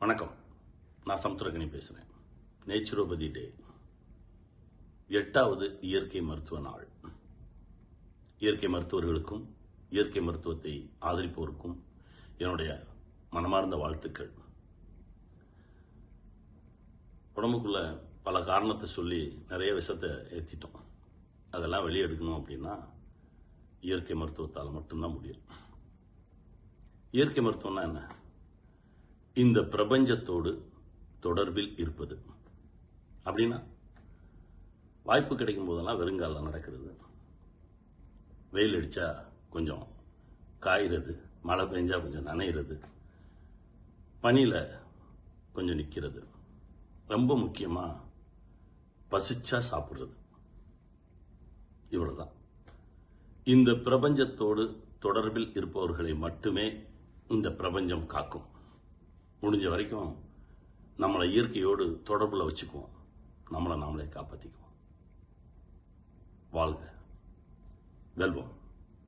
வணக்கம். நான் சமுத்திரகனி பேசுகிறேன். நேச்சுரோபதி டே, 8வது இயற்கை மருத்துவ நாள். இயற்கை மருத்துவர்களுக்கும் இயற்கை மருத்துவத்தை ஆதரிப்போருக்கும் என்னுடைய மனமார்ந்த வாழ்த்துக்கள். உடம்புக்குள்ள பல காரணத்தை சொல்லி நிறைய விஷத்தை ஏற்றிட்டோம். அதெல்லாம் வெளியே எடுக்கணும் அப்படின்னா இயற்கை மருத்துவத்தால் மட்டும்தான் முடியும். இயற்கை மருத்துவம்னா என்ன? இந்த பிரபஞ்சத்தோடு தொடர்பில் இருப்பது. அப்படின்னா வாய்ப்பு கிடைக்கும் போதெல்லாம் வெறுங்காலில் நடக்கிறது, வெயில் அடித்தா கொஞ்சம் காய்கிறது, மழை பெஞ்சா கொஞ்சம் நனைகிறது, பனியில் கொஞ்சம் நிற்கிறது, ரொம்ப முக்கியமாக பசிச்சா சாப்பிட்றது. இவ்வளவுதான். இந்த பிரபஞ்சத்தோடு தொடர்பில் இருப்பவர்களை மட்டுமே இந்த பிரபஞ்சம் காக்கும். முடிஞ்ச வரைக்கும் நம்மளை இயற்கையோடு தொடர்பில் வச்சுக்குவோம், நம்மளை நாமளே காப்பாற்றிக்குவோம். வாழ்க, வெல்வோம்.